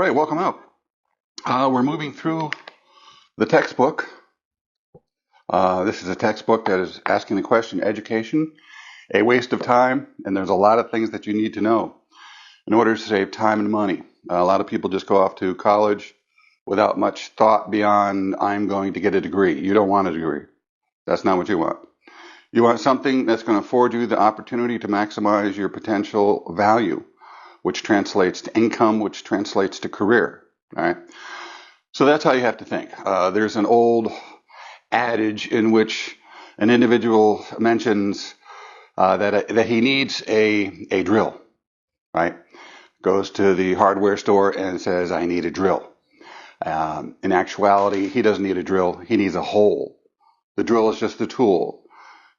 right, welcome out. We're moving through the textbook. This is a textbook that is asking the question, education, a waste of time, and there's a lot of things that you need to know in order to save time and money. A lot of people just go off to college without much thought beyond, I'm going to get a degree. You don't want a degree. That's not what you want. You want something that's going to afford you the opportunity to maximize your potential value, which translates to income, which translates to career. All right. So that's how you have to think. There's an old adage in which an individual mentions that he needs a drill, right? Goes to the hardware store and says, I need a drill. In actuality, he doesn't need a drill. He needs a hole. The drill is just a tool.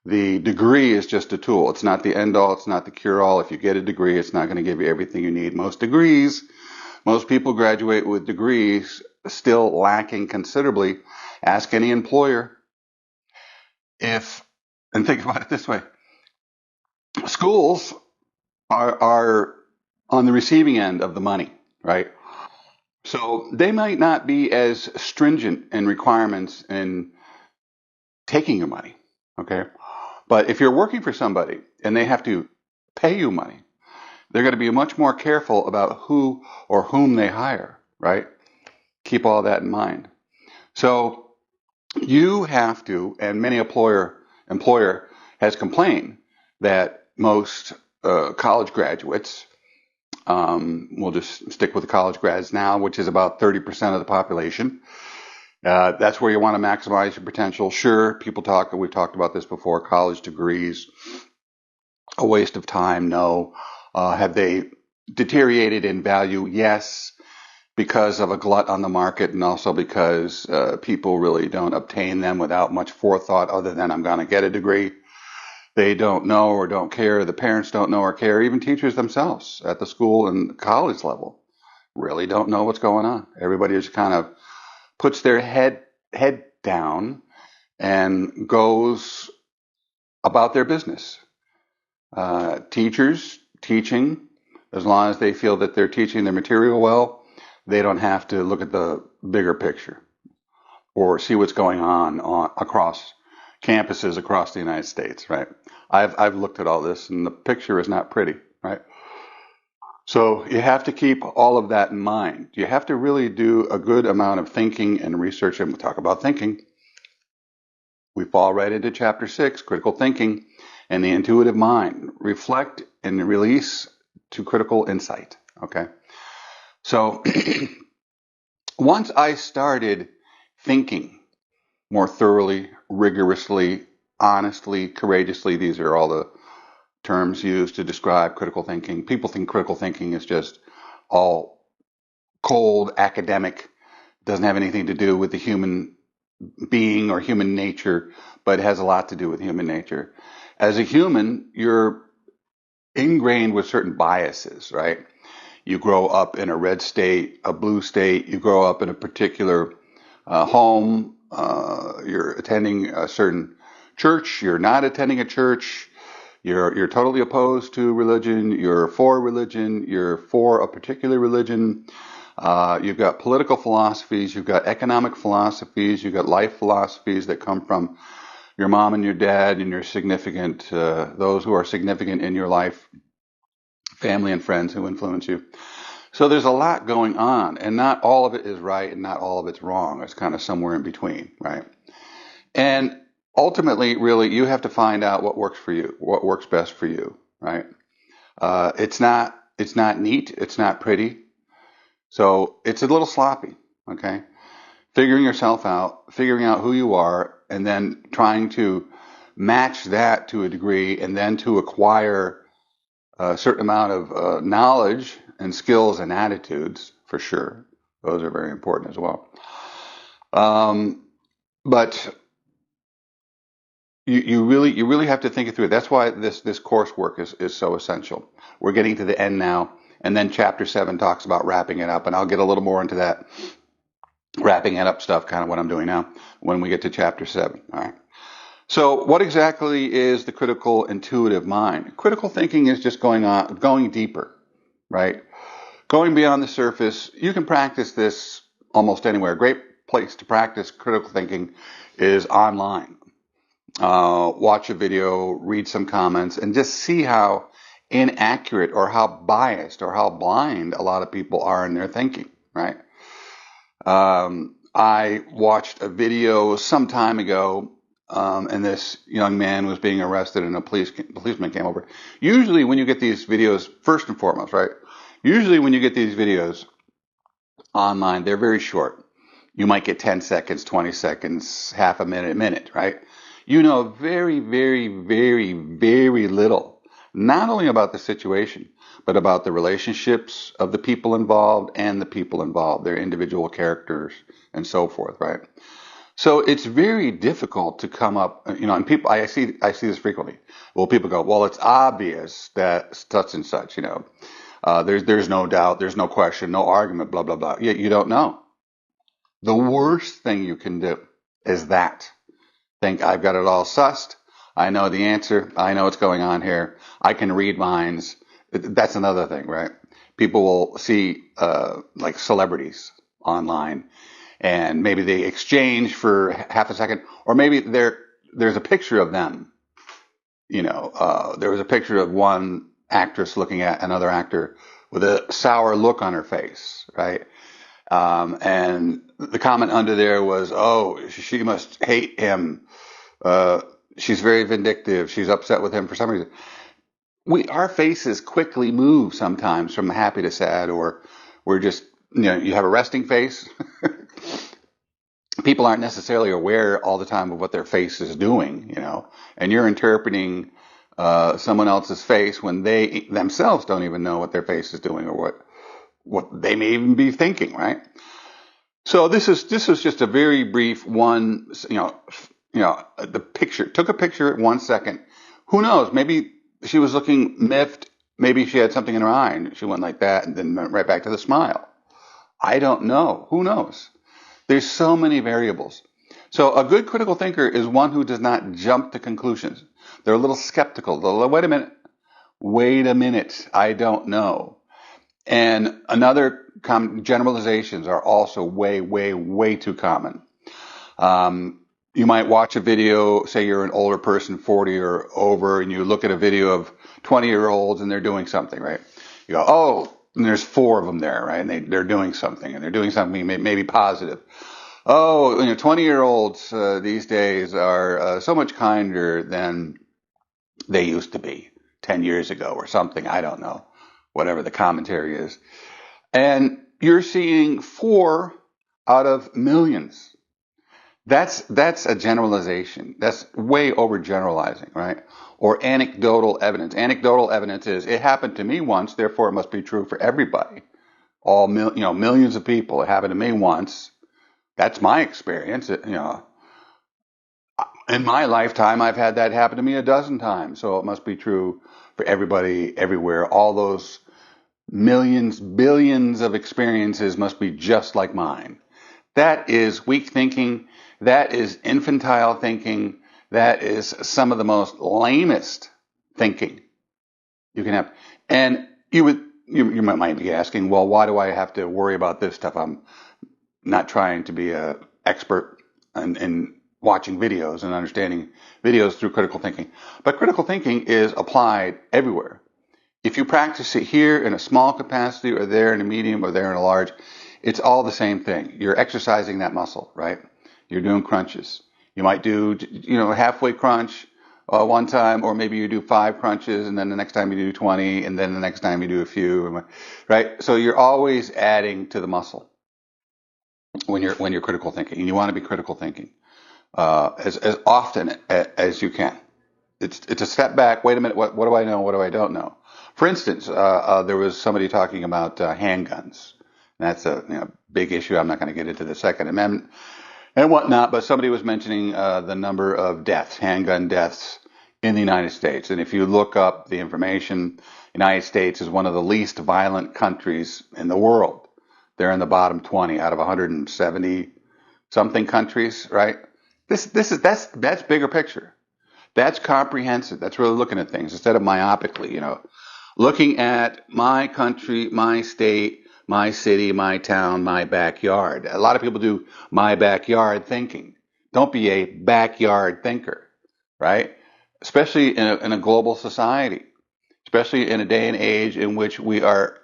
The degree is just a tool. It's not the end all. It's not the cure all. If you get a degree, it's not going to give you everything you need. Most people graduate with degrees still lacking considerably. Ask any employer and think about it this way. Schools are on the receiving end of the money, right? So they might not be as stringent in requirements in taking your money, okay? But if you're working for somebody and they have to pay you money, they're going to be much more careful about who or whom they hire, right? Keep all that in mind. So you have to, and many employer has complained that most college graduates, we'll just stick with the college grads now, which is about 30% of the population. That's where you want to maximize your potential. Sure, we've talked about this before, college degrees, a waste of time. No. Have they deteriorated in value? Yes, because of a glut on the market and also because people really don't obtain them without much forethought other than I'm going to get a degree. They don't know or don't care. The parents don't know or care. Even teachers themselves at the school and college level really don't know what's going on. Everybody just kind of puts their head down and goes about their business. Teachers teaching, as long as they feel that they're teaching their material well, they don't have to look at the bigger picture or see what's going on across campuses across the United States, right? I've looked at all this and the picture is not pretty, right? So you have to keep all of that in mind. You have to really do a good amount of thinking and research, and we'll talk about thinking. We fall right into chapter 6, critical thinking and the intuitive mind. Reflect and release to critical insight, okay? So once I started thinking more thoroughly, rigorously, honestly, courageously, these are all the terms used to describe critical thinking. People think critical thinking is just all cold, academic, doesn't have anything to do with the human being or human nature, but it has a lot to do with human nature. As a human, you're ingrained with certain biases, right? You grow up in a red state, a blue state, you grow up in a particular home, you're attending a certain church, you're not attending a church, you're totally opposed to religion, you're for a particular religion, you've got political philosophies, you've got economic philosophies, you've got life philosophies that come from your mom and your dad and your significant, those who are significant in your life, family and friends who influence you. So there's a lot going on, and not all of it is right and not all of it's wrong. It's kind of somewhere in between, right? And ultimately, really, you have to find out what works for you, what works best for you, right? It's not neat. It's not pretty. So it's a little sloppy, okay? Figuring yourself out, figuring out who you are, and then trying to match that to a degree and then to acquire a certain amount of knowledge and skills and attitudes, for sure. Those are very important as well. But you really have to think it through. That's why this coursework is so essential. We're getting to the end now, and then chapter 7 talks about wrapping it up, and I'll get a little more into that wrapping it up stuff, kind of what I'm doing now, when we get to chapter 7. All right. So what exactly is the critical intuitive mind? Critical thinking is just going deeper, right? Going beyond the surface, you can practice this almost anywhere. A great place to practice critical thinking is online. Watch a video, read some comments, and just see how inaccurate or how biased or how blind a lot of people are in their thinking, right? I watched a video some time ago, and this young man was being arrested, and a policeman came over. Usually, when you get these videos, first and foremost, right? Usually, when you get these videos online, they're very short. You might get 10 seconds, 20 seconds, half a minute, right? You know very, very, very, very little, not only about the situation, but about the relationships of the people involved and the people involved, their individual characters and so forth, right? So it's very difficult to come up, and people, I see this frequently. Well, people go, well, it's obvious that such and such, there's no doubt, there's no question, no argument, blah, blah, blah. Yet you don't know. The worst thing you can do is that. Think I've got it all sussed. I know the answer. I know what's going on here. I can read minds. That's another thing, right? People will see like celebrities online, and maybe they exchange for half a second, or maybe there's a picture of them. There was a picture of one actress looking at another actor with a sour look on her face, right? And the comment under there was, "Oh, she must hate him. She's very vindictive. She's upset with him for some reason." Our faces quickly move sometimes from happy to sad, or we're just, you have a resting face. People aren't necessarily aware all the time of what their face is doing, and you're interpreting someone else's face when they themselves don't even know what their face is doing or what they may even be thinking, right? So this is just a very brief one, the picture, took a picture at 1 second. Who knows? Maybe she was looking miffed. Maybe she had something in her eye and she went like that and then went right back to the smile. I don't know. Who knows? There's so many variables. So a good critical thinker is one who does not jump to conclusions. They're a little skeptical. Wait a minute. I don't know. And another generalizations are also way, way, way too common. You might watch a video, say you're an older person, 40 or over, and you look at a video of 20-year-olds and they're doing something, right? You go, oh, and there's 4 of them there, right? And they're doing something, and they're doing something maybe positive. Oh, 20-year-olds these days are so much kinder than they used to be 10 years ago or something. I don't know, whatever the commentary is. And you're seeing 4 out of millions. That's a generalization. That's way overgeneralizing, right? Or anecdotal evidence. Anecdotal evidence is, it happened to me once, therefore it must be true for everybody. All millions of people. It happened to me once. That's my experience. In my lifetime, I've had that happen to me a dozen times. So it must be true for everybody, everywhere. All those millions, billions of experiences must be just like mine. That is weak thinking. That is infantile thinking. That is some of the most lamest thinking you can have. And you might be asking, well, why do I have to worry about this stuff? I'm not trying to be an expert in watching videos and understanding videos through critical thinking. But critical thinking is applied everywhere. If you practice it here in a small capacity, or there in a medium, or there in a large, it's all the same thing. You're exercising that muscle, right? You're doing crunches. You might do, halfway crunch one time, or maybe you do 5 crunches, and then the next time you do 20, and then the next time you do a few, right? So you're always adding to the muscle when you're critical thinking, and you want to be critical thinking as often as you can. It's a step back. Wait a minute. What do I know? What do I don't know? For instance, there was somebody talking about handguns. That's a big issue. I'm not going to get into the Second Amendment and whatnot, but somebody was mentioning the number of deaths, handgun deaths in the United States. And if you look up the information, the United States is one of the least violent countries in the world. They're in the bottom 20 out of 170 something countries, right? That's bigger picture. That's comprehensive. That's really looking at things instead of myopically, Looking at my country, my state, my city, my town, my backyard. A lot of people do my backyard thinking. Don't be a backyard thinker, right? Especially in a global society, especially in a day and age in which we are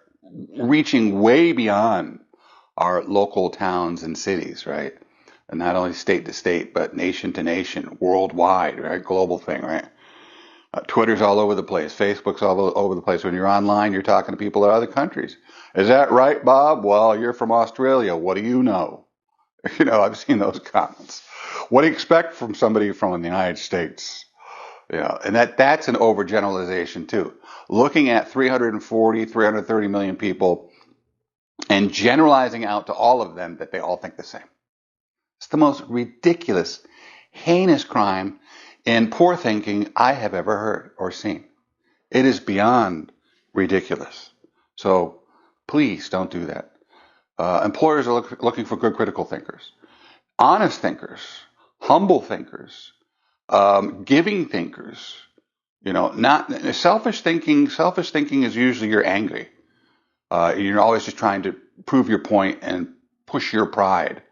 reaching way beyond our local towns and cities, right? And not only state to state, but nation to nation, worldwide, right? Global thing, right? Twitter's all over the place. Facebook's all over the place. When you're online, you're talking to people in other countries. Is that right, Bob? Well, you're from Australia. What do you know? You know, I've seen those comments. What do you expect from somebody from the United States? You know, and that's an overgeneralization too. Looking at 340, 330 million people and generalizing out to all of them that they all think the same. It's the most ridiculous, heinous crime in poor thinking I have ever heard or seen. It is beyond ridiculous. So please don't do that. Employers are looking for good critical thinkers, honest thinkers, humble thinkers, giving thinkers. You know, not selfish thinking. Selfish thinking is usually you're angry. You're always just trying to prove your point and push your pride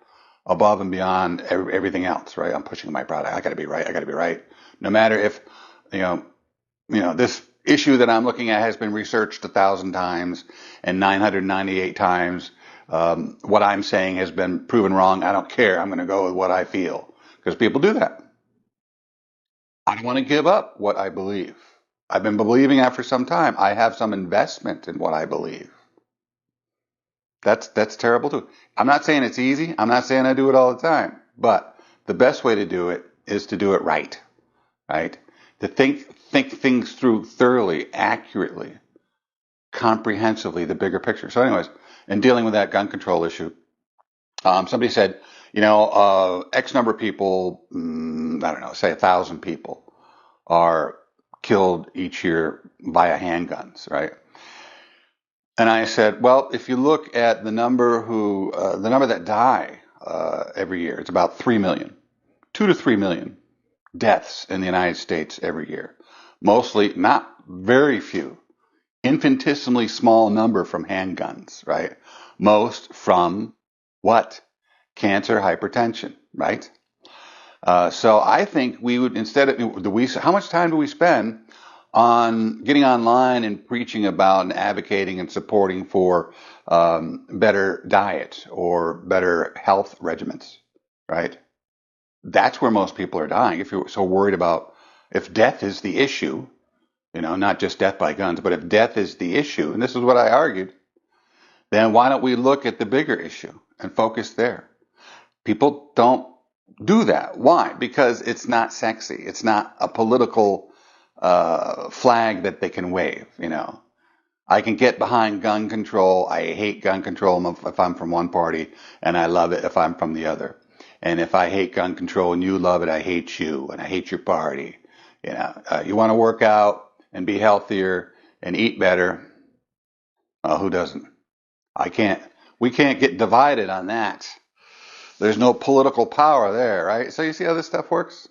above and beyond everything else, right? I'm pushing my pride. I got to be right. I got to be right. No matter if, you know, this issue that I'm looking at has been researched 1,000 times and 998 times. What I'm saying has been proven wrong. I don't care. I'm going to go with what I feel because people do that. I don't want to give up what I believe. I've been believing that for some time. I have some investment in what I believe. That's terrible too. I'm not saying it's easy. I'm not saying I do it all the time. But the best way to do it is to do it right. Right? To think things through thoroughly, accurately, comprehensively, the bigger picture. So, anyways, in dealing with that gun control issue, somebody said, you know, X number of people, I don't know, say 1,000 people are killed each year via handguns, right? And I said, well, if you look at the number that die every year, it's about 3 million, 2 to 3 million deaths in the United States every year. Mostly, not very few, infinitesimally small number from handguns, right? Most from what? Cancer, hypertension, right? So I think we would how much time do we spend on getting online and preaching about and advocating and supporting for better diet or better health regimens, right? That's where most people are dying. If you're so worried about if death is the issue, you know, not just death by guns, but if death is the issue, and this is what I argued, then why don't we look at the bigger issue and focus there? People don't do that. Why? Because it's not sexy. It's not a political flag that they can wave, you know. I can get behind gun control. I hate gun control if I'm from one party, and I love it if I'm from the other. And if I hate gun control and you love it, I hate you and I hate your party. You know, you want to work out and be healthier and eat better. Who doesn't? I can't. We can't get divided on that. There's no political power there, right? So you see how this stuff works?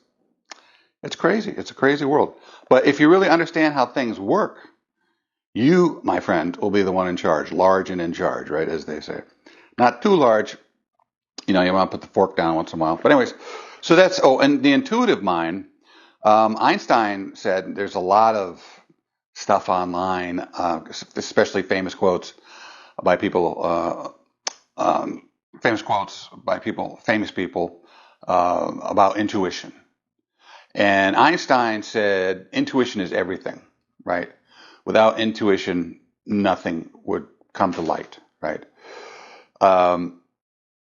It's crazy. It's a crazy world. But if you really understand how things work, you, my friend, will be the one in charge, large and in charge, right? As they say. Not too large. You know, you want to put the fork down once in a while. But anyways, so that's, and the intuitive mind, Einstein said there's a lot of stuff online, especially famous quotes by people, famous people about intuition. And Einstein said intuition is everything, right? Without intuition, nothing would come to light, right?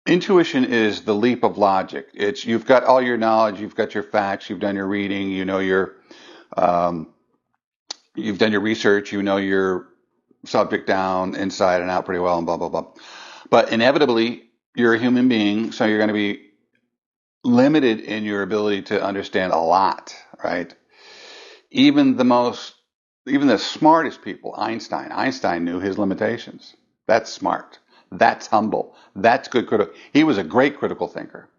Intuition is the leap of logic. It's you've got all your knowledge, you've got your facts, you've done your reading, you know you've done your research, you know your subject down, inside and out pretty well, and blah blah blah. But inevitably, you're a human being, so you're going to be limited in your ability to understand a lot, right? Even the smartest people, Einstein knew his limitations. That's smart. That's humble. That's good critical. He was a great critical thinker.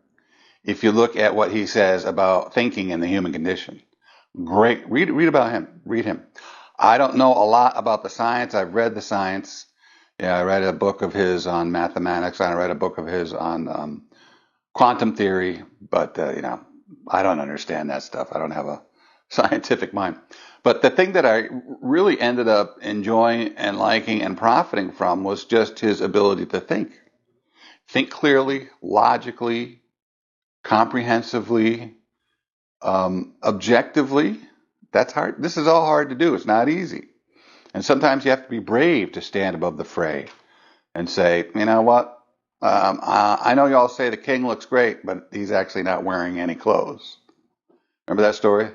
If you look at what he says about thinking and the human condition, great. Read about him. Read him. I don't know a lot about the science. I've read the science. Yeah, I read a book of his on mathematics. I read a book of his on quantum theory, but I don't understand that stuff. I don't have a scientific mind. But the thing that I really ended up enjoying and liking and profiting from was just his ability to think clearly, logically, comprehensively, objectively. That's hard. This is all hard to do. It's not easy. And sometimes you have to be brave to stand above the fray and say, you know what? I know y'all say the king looks great, but he's actually not wearing any clothes. Remember that story?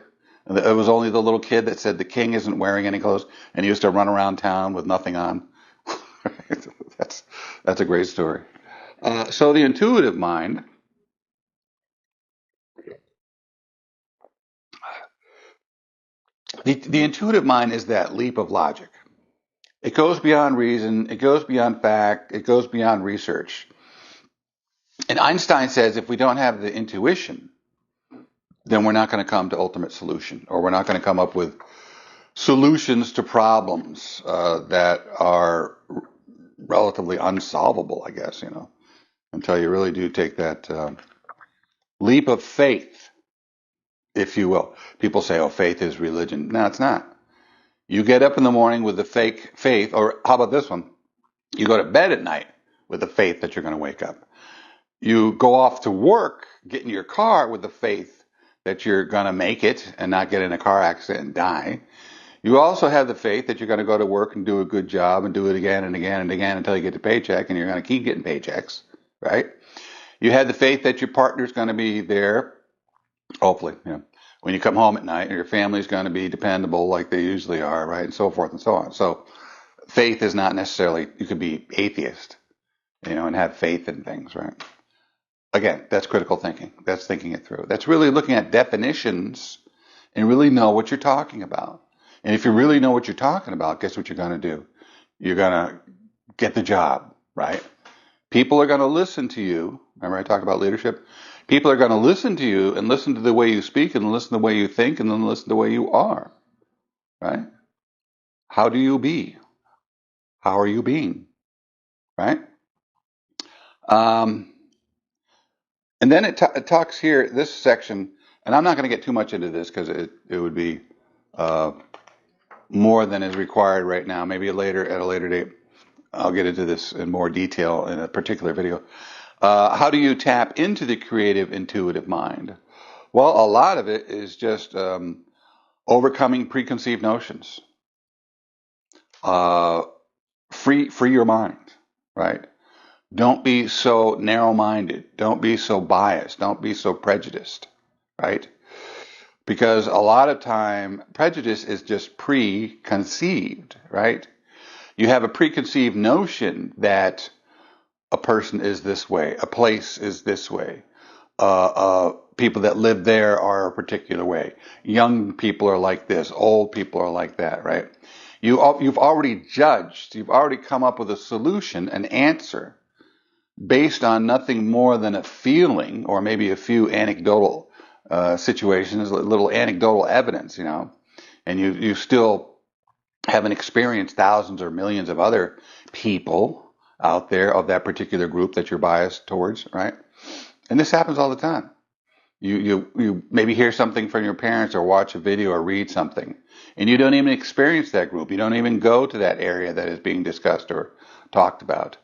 It was only the little kid that said the king isn't wearing any clothes, and he used to run around town with nothing on. That's a great story. So the intuitive mind, the intuitive mind is that leap of logic. It goes beyond reason. It goes beyond fact. It goes beyond research. And Einstein says if we don't have the intuition, then we're not going to come to ultimate solution, or we're not going to come up with solutions to problems that are relatively unsolvable, I guess, until you really do take that leap of faith, if you will. People say, oh, faith is religion. No, it's not. You get up in the morning with the fake faith, or how about this one? You go to bed at night with the faith that you're going to wake up. You go off to work, get in your car with the faith that you're going to make it and not get in a car accident and die. You also have the faith that you're going to go to work and do a good job and do it again and again and again until you get the paycheck, and you're going to keep getting paychecks, right? You have the faith that your partner's going to be there, hopefully, when you come home at night, and your family's going to be dependable like they usually are, right? And so forth and so on. So faith is not necessarily, you could be atheist, and have faith in things, right? Again, that's critical thinking. That's thinking it through. That's really looking at definitions and really know what you're talking about. And if you really know what you're talking about, guess what you're going to do? You're going to get the job, right? People are going to listen to you. Remember I talked about leadership? People are going to listen to you and listen to the way you speak and listen to the way you think and then listen to the way you are, right? How do you be? How are you being, right? And then it talks here, this section, and I'm not going to get too much into this because it would be more than is required right now. Maybe at a later date, I'll get into this in more detail in a particular video. How do you tap into the creative, intuitive mind? Well, a lot of it is just overcoming preconceived notions. Free your mind, right? Don't be so narrow-minded. Don't be so biased. Don't be so prejudiced, right? Because a lot of time, prejudice is just preconceived, right? You have a preconceived notion that a person is this way, a place is this way, people that live there are a particular way, young people are like this, old people are like that, right? You've already judged, you've already come up with a solution, an answer, based on nothing more than a feeling or maybe a few anecdotal situations, little anecdotal evidence, and you still haven't experienced thousands or millions of other people out there of that particular group that you're biased towards, right? And this happens all the time. You maybe hear something from your parents or watch a video or read something, and you don't even experience that group. You don't even go to that area that is being discussed or talked about.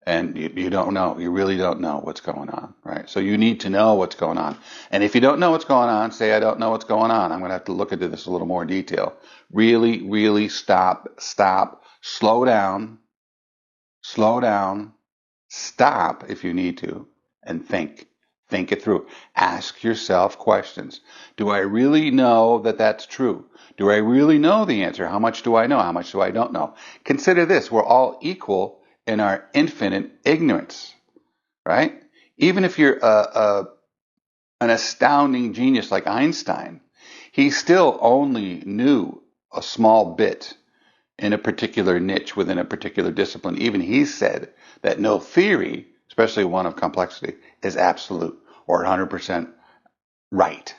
And you don't know. You really don't know what's going on, right? So you need to know what's going on. And if you don't know what's going on, say, I don't know what's going on. I'm going to have to look into this a little more detail. Really, really stop, slow down, stop if you need to, and think. Think it through. Ask yourself questions. Do I really know that that's true? Do I really know the answer? How much do I know? How much do I don't know? Consider this. We're all equal in our infinite ignorance, right? Even if you're an astounding genius like Einstein, he still only knew a small bit in a particular niche within a particular discipline. Even he said that no theory, especially one of complexity, is absolute or 100% right?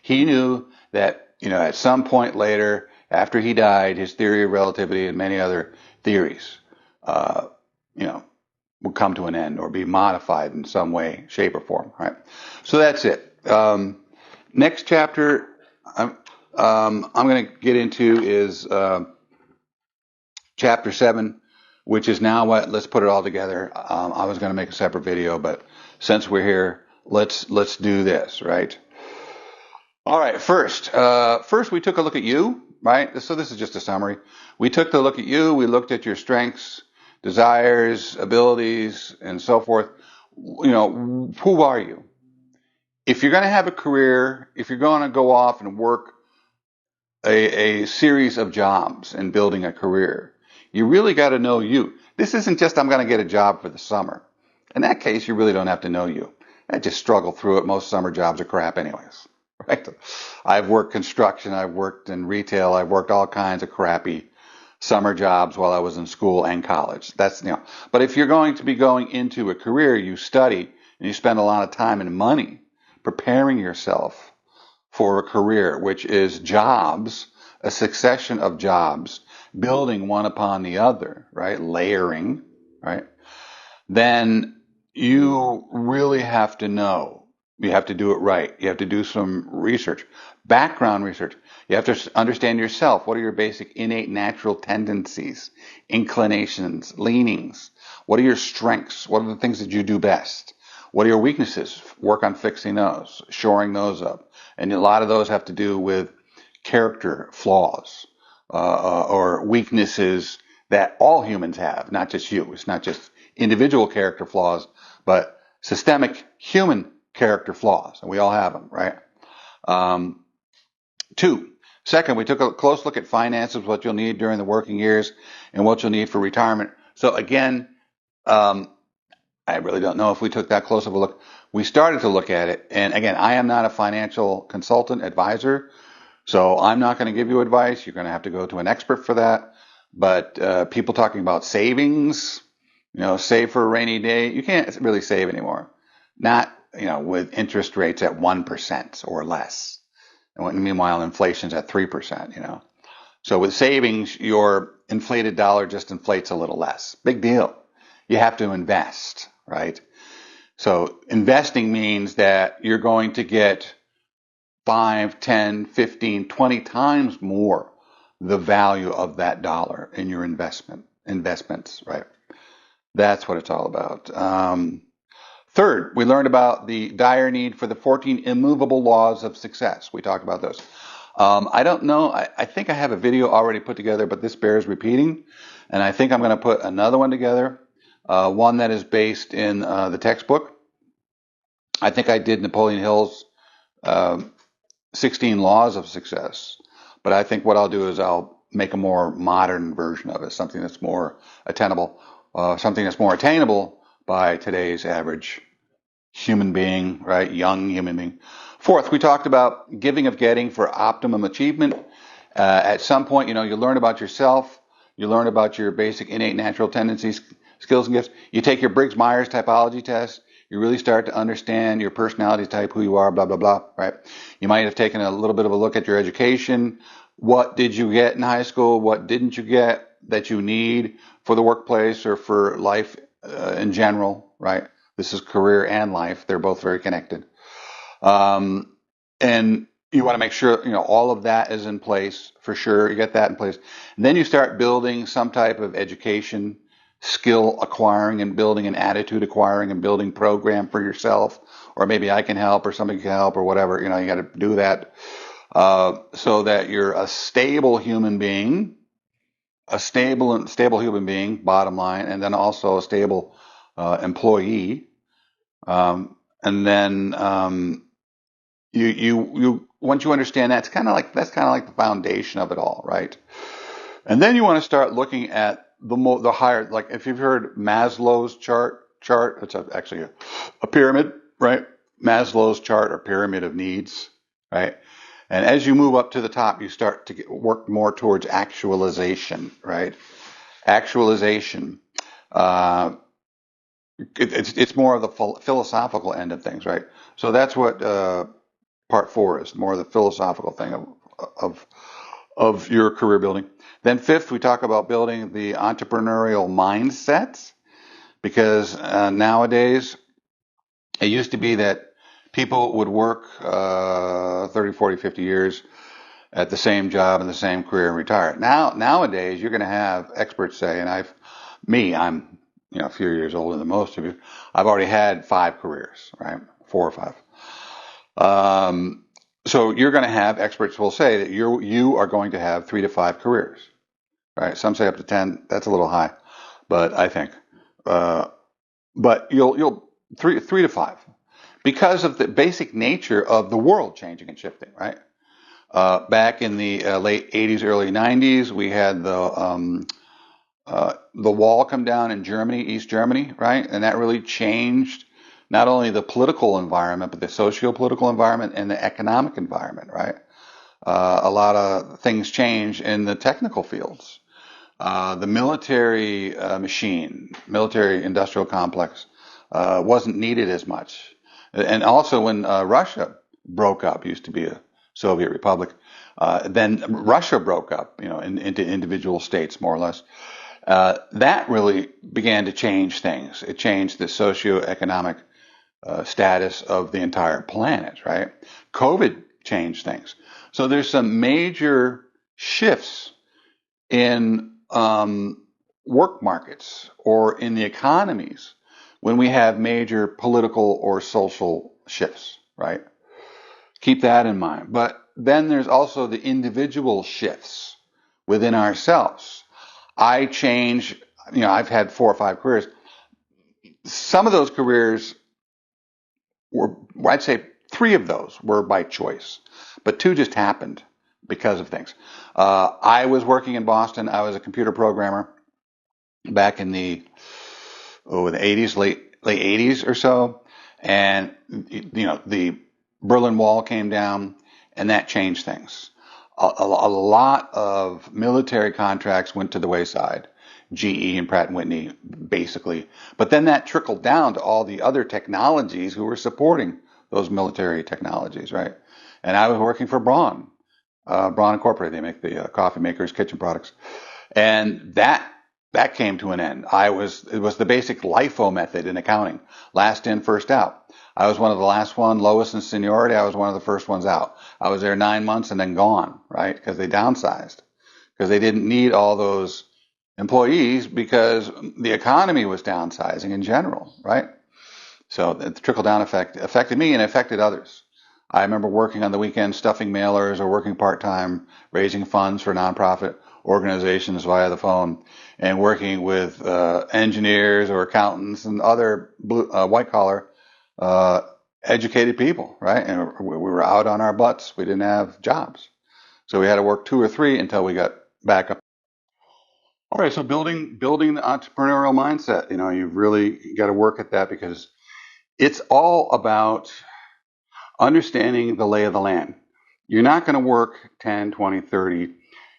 He knew that, at some point later, After he died, his theory of relativity and many other theories, uh, you know, would come to an end or be modified in some way, shape, or form. Right. So that's it. Next chapter I'm going to get into is chapter 7, which is now what. Let's put it all together. I was going to make a separate video, but since we're here, let's do this. Right. All right. First we took a look at you. Right. So this is just a summary. We took the look at you. We looked at your strengths, desires, abilities, and so forth. Who are you? If you're going to have a career, if you're going to go off and work a series of jobs and building a career, you really got to know you. This isn't just I'm going to get a job for the summer. In that case, you really don't have to know you. I just struggle through it. Most summer jobs are crap anyways. Right? I've worked construction. I've worked in retail. I've worked all kinds of crappy summer jobs while I was in school and college. But if you're going to be going into a career, you study and you spend a lot of time and money preparing yourself for a career, which is jobs, a succession of jobs, building one upon the other, right? Layering, right? Then you really have to know. You have to do it right. You have to do some research, background research. You have to understand yourself. What are your basic innate natural tendencies, inclinations, leanings? What are your strengths? What are the things that you do best? What are your weaknesses? Work on fixing those, shoring those up. And a lot of those have to do with character flaws or weaknesses that all humans have, not just you. It's not just individual character flaws, but systemic human character flaws. And we all have them, right? Second, we took a close look at finances, what you'll need during the working years and what you'll need for retirement. So again, I really don't know if we took that close of a look. We started to look at it. And again, I am not a financial consultant advisor, so I'm not going to give you advice. You're going to have to go to an expert for that. But people talking about savings, save for a rainy day, you can't really save anymore. Not, with interest rates at 1% or less. And meanwhile, inflation's at 3%, So with savings, your inflated dollar just inflates a little less. Big deal. You have to invest, right? So investing means that you're going to get 5, 10, 15, 20 times more the value of that dollar in your investments, right? That's what it's all about. Third, we learned about the dire need for the 14 immovable laws of success. We talked about those. I don't know. I think I have a video already put together, but this bears repeating. And I think I'm going to put another one together, one that is based in the textbook. I think I did Napoleon Hill's 16 Laws of Success. But I think what I'll do is I'll make a more modern version of it, something that's more attainable, by today's average human being, right? Young human being. Fourth, we talked about giving of getting for optimum achievement. At some point, you learn about yourself. You learn about your basic innate natural tendencies, skills, and gifts. You take your Briggs-Myers typology test. You really start to understand your personality type, who you are, blah, blah, blah, right? You might have taken a little bit of a look at your education. What did you get in high school? What didn't you get that you need for the workplace or for life in general, right? This is career and life. They're both very connected. And you want to make sure, all of that is in place for sure. You get that in place. And then you start building some type of education, skill acquiring and building an attitude acquiring and building program for yourself. Or maybe I can help or somebody can help or whatever. You got to do that so that you're a stable human being, bottom line, and then also a stable employee. And then you once you understand that, that's kind of like the foundation of it all, right? And then you want to start looking at the higher, like if you've heard Maslow's chart, it's actually a pyramid, right? Maslow's chart or pyramid of needs, right? And as you move up to the top, you start to work more towards actualization, right? Actualization. It's more of the philosophical end of things, right? So that's what part 4 is, more of the philosophical thing of your career building. Then fifth, we talk about building the entrepreneurial mindset, because nowadays it used to be that people would work 30, 40, 50 years at the same job and the same career and retire. Nowadays, you're going to have experts say, and I'm a few years older than most of you. I've already had 5 careers, right? 4 or 5. So you're going to have experts will say that you are going to have 3 to 5 careers, right? Some say up to 10. That's a little high, but I think, but you'll 3 to 5 because of the basic nature of the world changing and shifting, right? Back in the late 80s, early 90s, we had the wall come down in Germany, East Germany, right? And that really changed not only the political environment, but the socio-political environment and the economic environment, right? A lot of things changed in the technical fields. The military military industrial complex wasn't needed as much. And also when Russia broke up, used to be a Soviet republic, then Russia broke up, into individual states, more or less. That really began to change things. It changed the socioeconomic status of the entire planet, right? COVID changed things. So there's some major shifts in work markets or in the economies when we have major political or social shifts, right? Keep that in mind. But then there's also the individual shifts within ourselves. I change, I've had 4 or 5 careers. Some of those careers were, I'd say 3 of those were by choice, but 2 just happened because of things. I was working in Boston. I was a computer programmer back in the 80s, late 80s or so. And, the Berlin Wall came down and that changed things. A lot of military contracts went to the wayside. GE and Pratt & Whitney, basically. But then that trickled down to all the other technologies who were supporting those military technologies, right? And I was working for Braun Incorporated. They make the coffee makers, kitchen products. And that came to an end. It was the basic LIFO method in accounting. Last in, first out. I was one of the last one, lowest in seniority. I was one of the first ones out. I was there 9 months and then gone, right? Because they downsized. Because they didn't need all those employees because the economy was downsizing in general, right? So the trickle-down effect affected me and affected others. I remember working on the weekend, stuffing mailers or working part-time, raising funds for nonprofit organizations via the phone and working with engineers or accountants and other white-collar educated people, right? And we were out on our butts. We didn't have jobs. So we had to work 2 or 3 until we got back up. All right, so building the entrepreneurial mindset, you've really got to work at that because it's all about understanding the lay of the land. You're not going to work 10, 20, 30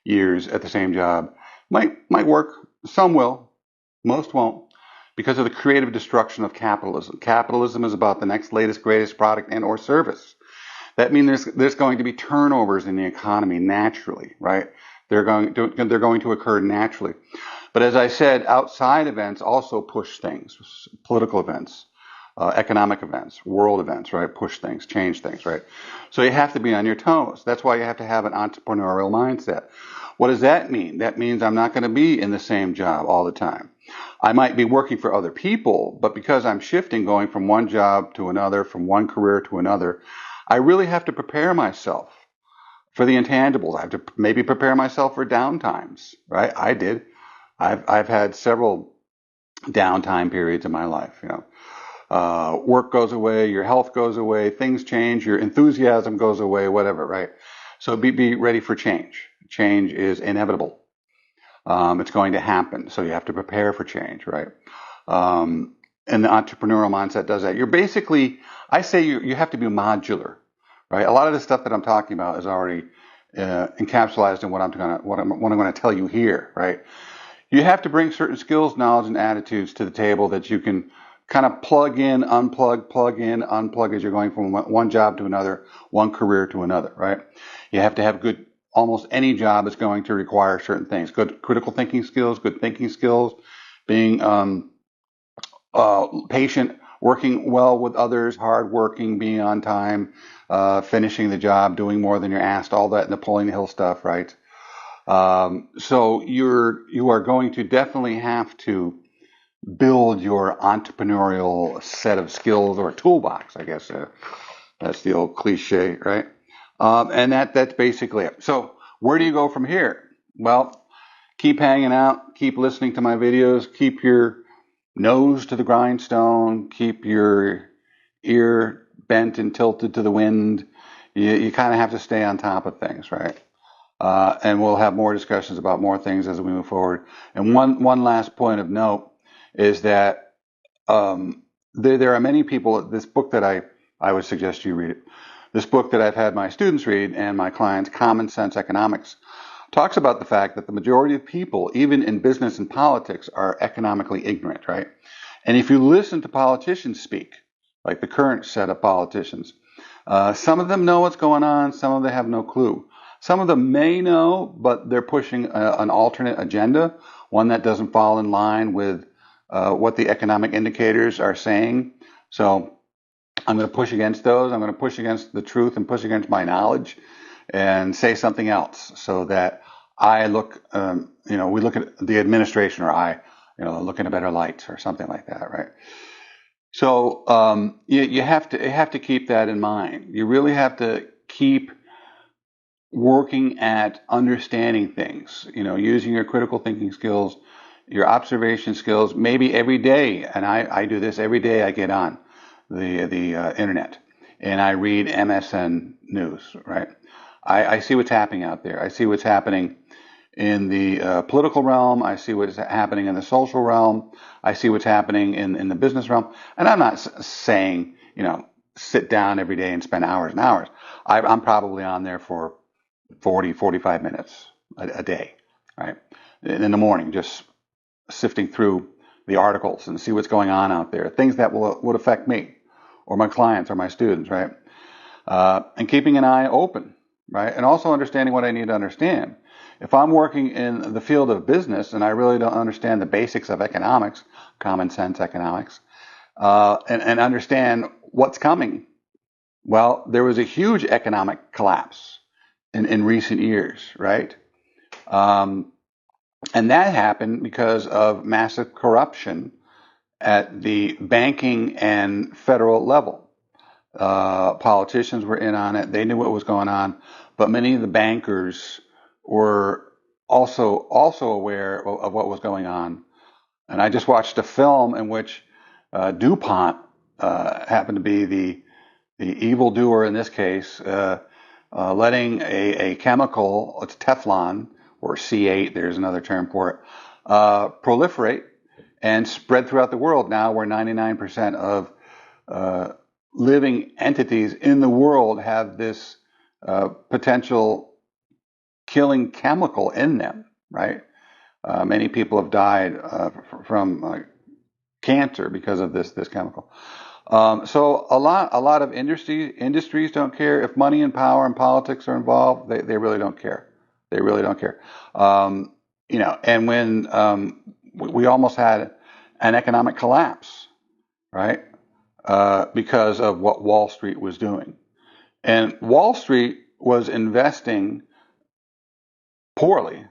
years at the same job. Might work, some will, most won't, because of the creative destruction of capitalism. Capitalism is about the next latest, greatest product and or service. That means there's going to be turnovers in the economy naturally, right? They're going to occur naturally. But as I said, outside events also push things, political events, economic events, world events, right? Push things, change things, right? So you have to be on your toes. That's why you have to have an entrepreneurial mindset. What does that mean? That means I'm not going to be in the same job all the time. I might be working for other people, but because I'm shifting, going from one job to another, from one career to another, I really have to prepare myself for the intangibles. I have to maybe prepare myself for downtimes, right? I did. I've had several downtime periods in my life, work goes away, your health goes away, things change, your enthusiasm goes away, whatever, right? So be ready for change. Change is inevitable. It's going to happen. So you have to prepare for change, right? And the entrepreneurial mindset does that. You're basically, I say you have to be modular, right? A lot of the stuff that I'm talking about is already encapsulated in what I'm going to tell you here, right? You have to bring certain skills, knowledge, and attitudes to the table that you can kind of plug in, unplug as you're going from one job to another, one career to another, right? You have to have good almost any job is going to require certain things: good critical thinking skills, good thinking skills, being patient, working well with others, hardworking, being on time, finishing the job, doing more than you're asked, all that Napoleon Hill stuff, right? So you are going to definitely have to build your entrepreneurial set of skills, or toolbox, I guess. That's the old cliche, right? And that's basically it. So where do you go from here? Well, keep hanging out, keep listening to my videos, keep your nose to the grindstone, keep your ear bent and tilted to the wind. You kind of have to stay on top of things, right? And we'll have more discussions about more things as we move forward. And one last point of note is that there are many people. This book that I would suggest you read it. This book that I've had my students read and my clients, Common Sense Economics, talks about the fact that the majority of people, even in business and politics, are economically ignorant, right? And if you listen to politicians speak, like the current set of politicians, some of them know what's going on, some of them have no clue. Some of them may know, but they're pushing an alternate agenda, one that doesn't fall in line with what the economic indicators are saying. So I'm going to push against those. I'm going to push against the truth and push against my knowledge and say something else, so that I look, we look at the administration, or I, look in a better light, or something like that, right? So you have to keep that in mind. You really have to keep working at understanding things, using your critical thinking skills, your observation skills, maybe every day. And I do this every day. I get on the internet and I read MSN News, right? I see what's happening out there. I see what's happening in the political realm. I see what's happening in the social realm. I see what's happening in the business realm. And I'm not saying, sit down every day and spend hours and hours. I'm probably on there for 45 minutes a day, right? In the morning, just sifting through the articles and see what's going on out there, things that would affect me or my clients or my students, right? And keeping an eye open, right? And also understanding what I need to understand. If I'm working in the field of business and I really don't understand the basics of economics, common sense economics, and understand what's coming, well, there was a huge economic collapse in recent years, right? And that happened because of massive corruption at the banking and federal level. Politicians were in on it. They knew what was going on, but many of the bankers were also aware of what was going on. And I just watched a film in which DuPont happened to be the evildoer in this case, letting a chemical, it's Teflon, or C8, there's another term for it, proliferate and spread throughout the world now, where 99% of living entities in the world have this potential killing chemical in them, right? Many people have died from cancer because of this chemical. So a lot of industries don't care. If money and power and politics are involved, they really don't care. They really don't care. And when we almost had an economic collapse, right? Because of what Wall Street was doing. And Wall Street was investing poorly.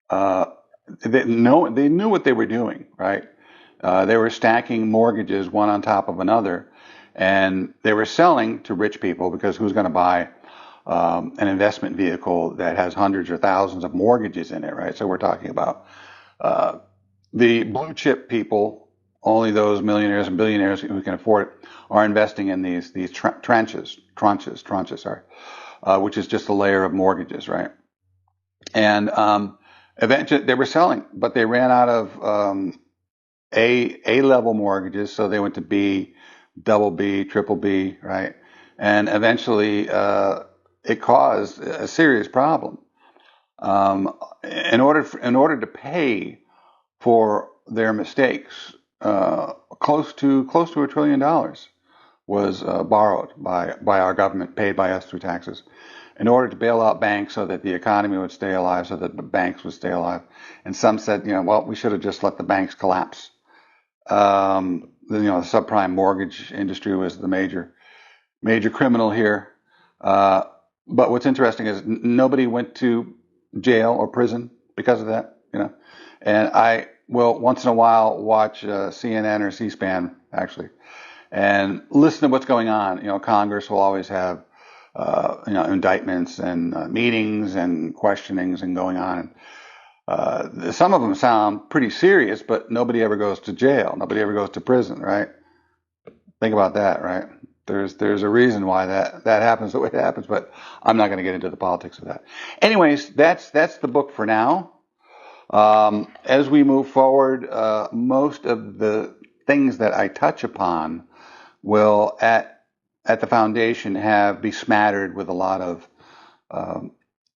They knew what they were doing, right? They were stacking mortgages one on top of another, and they were selling to rich people, because who's going to buy an investment vehicle that has hundreds or thousands of mortgages in it, right? So we're talking about the blue chip people. Only those millionaires and billionaires who can afford it are investing in these tranches, which is just a layer of mortgages, right? And eventually they were selling, but they ran out of A level mortgages, so they went to B, double B, triple B, right? And eventually it caused a serious problem. In order to pay for their mistakes, close to $1 trillion was borrowed by our government, paid by us through taxes. in order to bail out banks so that the economy would stay alive, so that the banks would stay alive. And some said, well, we should have just let the banks collapse. The subprime mortgage industry was the major criminal here. But what's interesting is nobody went to jail or prison because of that. And I will once in a while watch CNN or C-SPAN actually, and listen to what's going on. Congress will always have indictments and meetings and questionings and going on. Some of them sound pretty serious, but nobody ever goes to jail. Nobody ever goes to prison, right? Think about that, right? There's a reason why that happens the way it happens, but I'm not going to get into the politics of that. Anyways, that's the book for now. As we move forward, most of the things that I touch upon will at the foundation be smattered with a lot of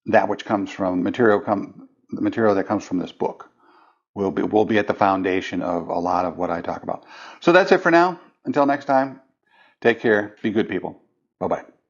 that which comes from the material that comes from this book will be at the foundation of a lot of what I talk about. So that's it for now. Until next time, take care. Be good people. Bye-bye.